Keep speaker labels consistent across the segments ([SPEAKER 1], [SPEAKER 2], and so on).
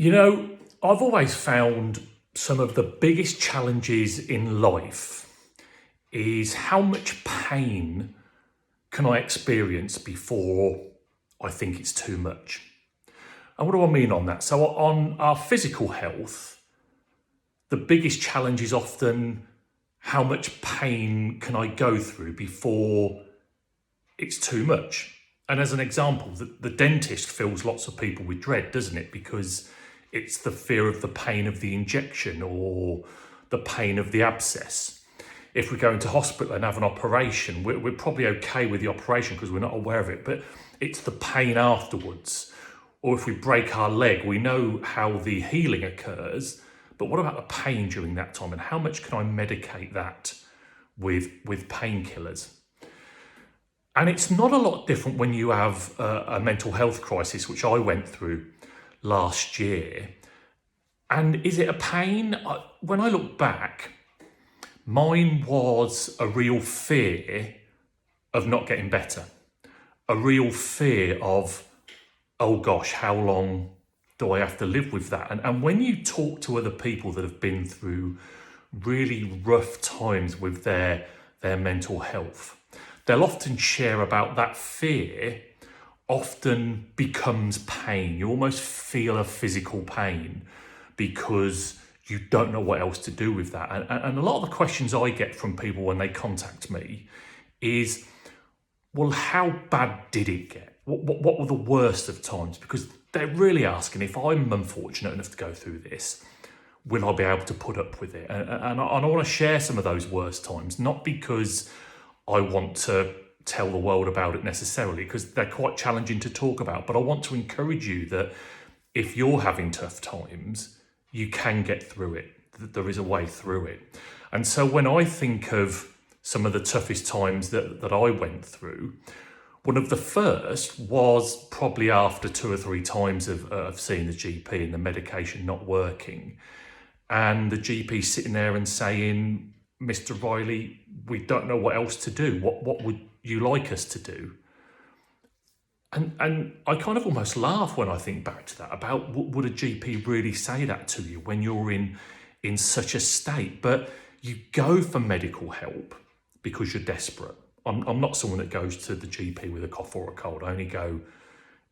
[SPEAKER 1] You know, I've always found some of the biggest challenges in life is how much pain can I experience before I think it's too much. And what do I mean on that? So, on our physical health, the biggest challenge is often how much pain can I go through before it's too much. And as an example, the dentist fills lots of people with dread, doesn't it? Because it's the fear of the pain of the injection or the pain of the abscess. If we go into hospital and have an operation, we're probably okay with the operation because we're not aware of it, but it's the pain afterwards. Or if we break our leg, we know how the healing occurs, but what about the pain during that time? And how much can I medicate that with painkillers? And it's not a lot different when you have a mental health crisis, which I went through last year. And is it a pain? When I look back, mine was a real fear of not getting better, a real fear of, oh gosh, how long do I have to live with that? And when you talk to other people that have been through really rough times with their mental health, they'll often share about that fear often becomes pain. You almost feel a physical pain because you don't know what else to do with that. And a lot of the questions I get from people when they contact me is, well, how bad did it get? What were the worst of times? Because they're really asking, if I'm unfortunate enough to go through this, will I be able to put up with it? And I want to share some of those worst times, not because I want to tell the world about it necessarily, because they're quite challenging to talk about, but I want to encourage you that if you're having tough times, you can get through it, that there is a way through it. And so when I think of some of the toughest times that I went through, one of the first was probably after 2 or 3 times of seeing the GP and the medication not working, and the GP sitting there and saying, Mr. Riley, we don't know what else to do. What would you like us to do? And I kind of almost laugh when I think back to that, about would a GP really say that to you when you're in such a state? But you go for medical help because you're desperate. I'm not someone that goes to the GP with a cough or a cold. I only go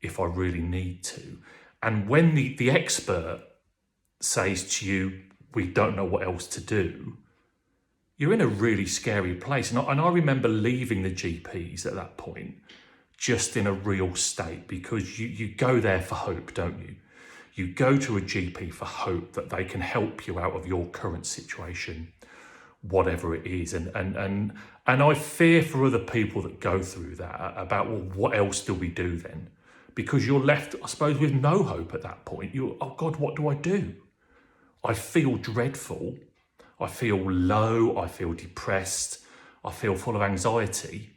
[SPEAKER 1] if I really need to. And when the expert says to you, we don't know what else to do, you're in a really scary place. And I remember leaving the GPs at that point just in a real state, because you go there for hope, don't you? You go to a GP for hope that they can help you out of your current situation, whatever it is. And I fear for other people that go through that about, well, what else do we do then? Because you're left, I suppose, with no hope at that point. Oh God, what do I do? I feel dreadful. I feel low, I feel depressed, I feel full of anxiety.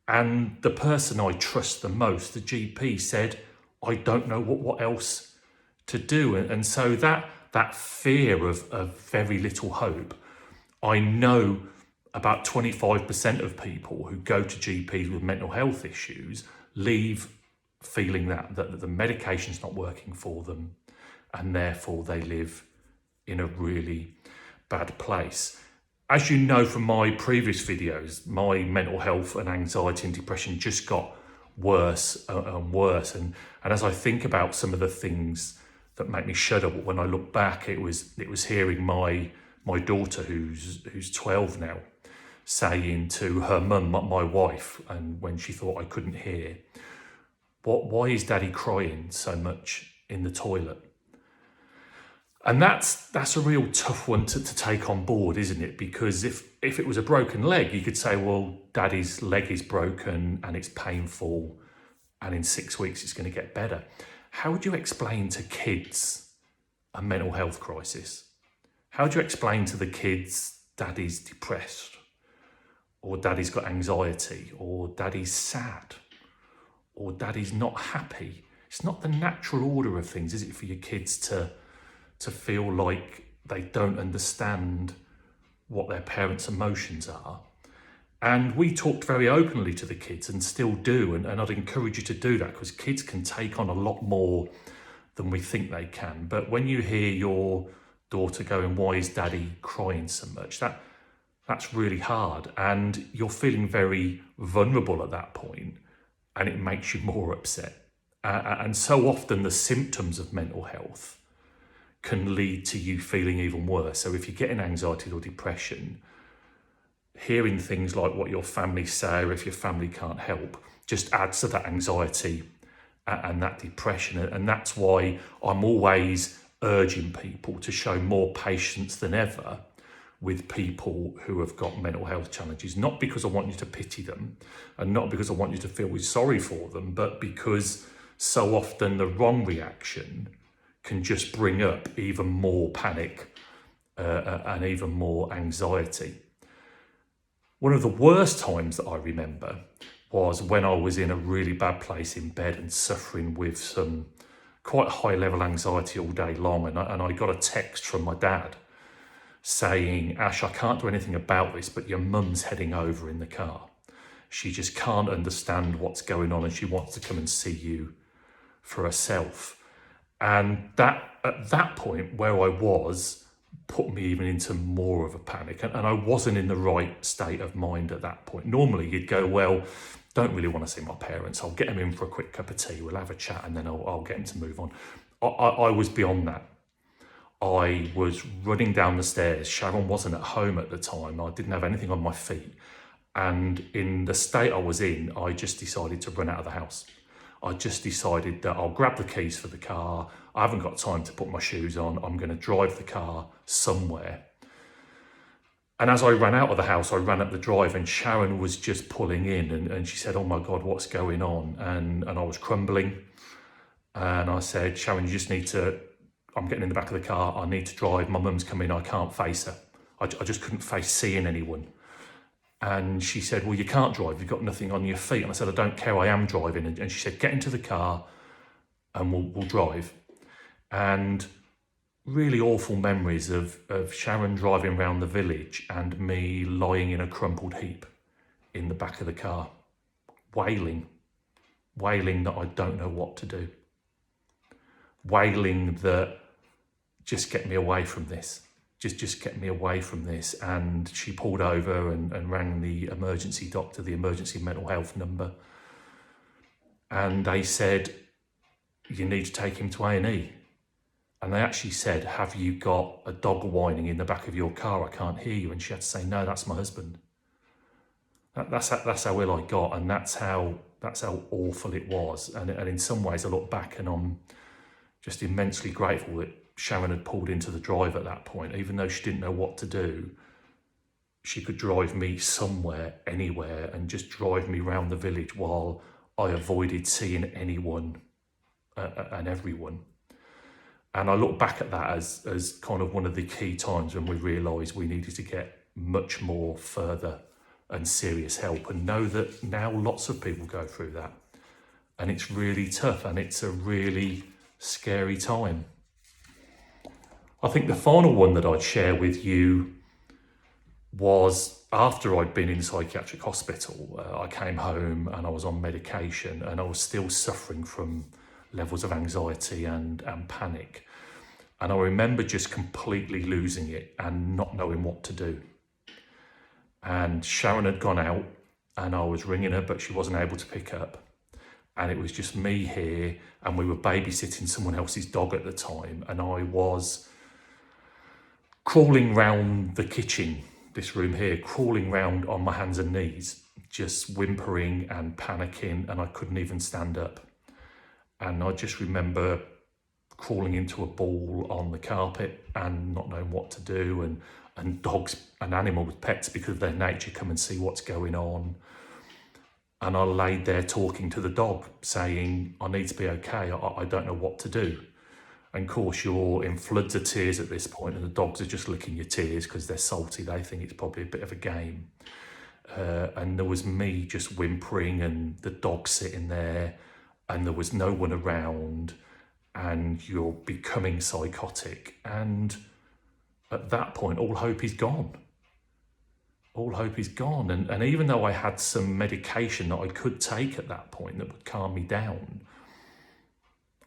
[SPEAKER 1] And the person I trust the most, the GP, said, I don't know what else to do. And so that fear of very little hope, I know about 25% of people who go to GPs with mental health issues leave feeling that the medication's not working for them, and therefore they live in a really bad place. As you know from my previous videos, my mental health and anxiety and depression just got worse and worse. And as I think about some of the things that make me shudder, when I look back, it was hearing my daughter, who's 12 now, saying to her mum, my wife, and when she thought I couldn't hear, why is Daddy crying so much in the toilet? And that's a real tough one to take on board, isn't it? Because if it was a broken leg, you could say, well, Daddy's leg is broken and it's painful, and in 6 weeks it's going to get better. How would you explain to kids a mental health crisis? How do you explain to the kids Daddy's depressed, or Daddy's got anxiety, or Daddy's sad, or Daddy's not happy? It's not the natural order of things, is it, for your kids to feel like they don't understand what their parents' emotions are? And we talked very openly to the kids, and still do, and I'd encourage you to do that, because kids can take on a lot more than we think they can. But when you hear your daughter going, "Why is daddy crying so much?" That's really hard, and you're feeling very vulnerable at that point, and it makes you more upset. And so often the symptoms of mental health can lead to you feeling even worse. So if you're getting anxiety or depression, hearing things like what your family say, or if your family can't help, just adds to that anxiety and that depression. And that's why I'm always urging people to show more patience than ever with people who have got mental health challenges, not because I want you to pity them and not because I want you to feel sorry for them, but because so often the wrong reaction can just bring up even more panic and even more anxiety. One of the worst times that I remember was when I was in a really bad place in bed and suffering with some quite high level anxiety all day long. And I got a text from my dad saying, "Ash, I can't do anything about this, but your mum's heading over in the car. She just can't understand what's going on and she wants to come and see you for herself." And that, at that point where I was, put me even into more of a panic. And I wasn't in the right state of mind at that point. Normally you'd go, "Well, don't really want to see my parents. I'll get them in for a quick cup of tea. We'll have a chat and then I'll get them to move on." I was beyond that. I was running down the stairs. Sharon wasn't at home at the time. I didn't have anything on my feet. And in the state I was in, I just decided to run out of the house. I just decided that I'll grab the keys for the car. I haven't got time to put my shoes on. I'm going to drive the car somewhere. And as I ran out of the house, I ran up the drive and Sharon was just pulling in and she said, "Oh my God, what's going on?" And I was crumbling. And I said, "Sharon, you just need to, I'm getting in the back of the car. I need to drive. My mum's coming. I can't face her." I just couldn't face seeing anyone. And she said, "Well, you can't drive. You've got nothing on your feet." And I said, "I don't care. I am driving." And she said, "Get into the car and we'll drive." And really awful memories of Sharon driving around the village and me lying in a crumpled heap in the back of the car, wailing that I don't know what to do, wailing that just get me away from this. Just get me away from this. And she pulled over and rang the emergency doctor, the emergency mental health number. And they said, "You need to take him to A&E. And they actually said, "Have you got a dog whining in the back of your car? I can't hear you." And she had to say, "No, that's my husband." That's how ill I got. And that's how awful it was. And in some ways I look back and I'm just immensely grateful that Sharon had pulled into the drive at that point. Even though she didn't know what to do, she could drive me somewhere, anywhere, and just drive me around the village while I avoided seeing anyone and everyone. And I look back at that as kind of one of the key times when we realised we needed to get much more further and serious help, and know that now lots of people go through that. And it's really tough and it's a really scary time. I think the final one that I'd share with you was after I'd been in psychiatric hospital. I came home and I was on medication and I was still suffering from levels of anxiety and panic. And I remember just completely losing it and not knowing what to do. And Sharon had gone out and I was ringing her, but she wasn't able to pick up. And it was just me here, and we were babysitting someone else's dog at the time. And I was crawling round the kitchen, this room here, crawling round on my hands and knees, just whimpering and panicking, and I couldn't even stand up. And I just remember crawling into a ball on the carpet and not knowing what to do, and dogs and animals, pets, because of their nature, come and see what's going on. And I laid there talking to the dog, saying, "I need to be okay, I don't know what to do." And of course, you're in floods of tears at this point, and the dogs are just licking your tears because they're salty. They think it's probably a bit of a game. And there was me just whimpering and the dog sitting there, and there was no one around, and you're becoming psychotic. And at that point, all hope is gone. All hope is gone. And even though I had some medication that I could take at that point that would calm me down,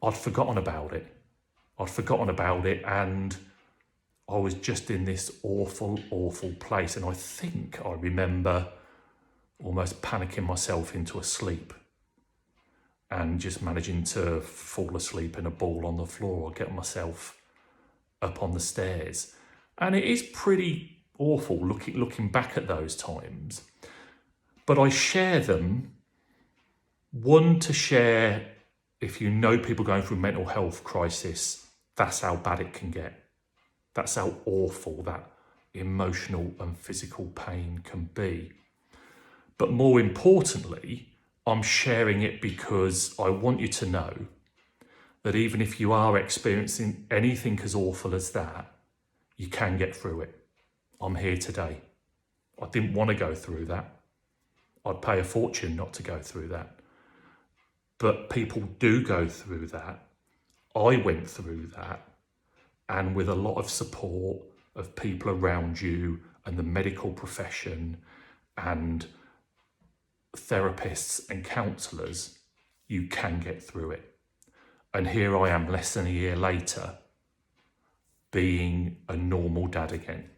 [SPEAKER 1] I'd forgotten about it. And I was just in this awful, awful place. And I think I remember almost panicking myself into a sleep and just managing to fall asleep in a ball on the floor or get myself up on the stairs. And it is pretty awful looking back at those times. But I share them, one, to share if you know people going through mental health crisis, that's how bad it can get. That's how awful that emotional and physical pain can be. But more importantly, I'm sharing it because I want you to know that even if you are experiencing anything as awful as that, you can get through it. I'm here today. I didn't want to go through that. I'd pay a fortune not to go through that. But people do go through that. I went through that. And with a lot of support of people around you and the medical profession and therapists and counsellors, you can get through it. And here I am less than a year later, being a normal dad again,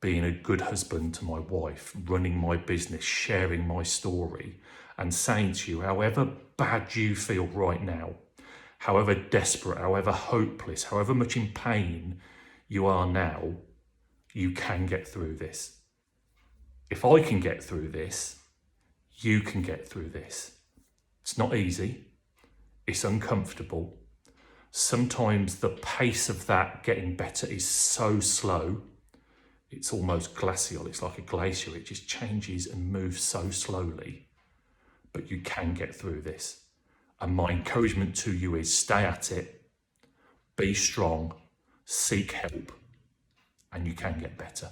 [SPEAKER 1] being a good husband to my wife, running my business, sharing my story, and saying to you, however bad you feel right now, however desperate, however hopeless, however much in pain you are now, you can get through this. If I can get through this, you can get through this. It's not easy. It's uncomfortable. Sometimes the pace of that getting better is so slow. It's almost glacial. It's like a glacier. It just changes and moves so slowly. But you can get through this. And my encouragement to you is stay at it, be strong, seek help, and you can get better.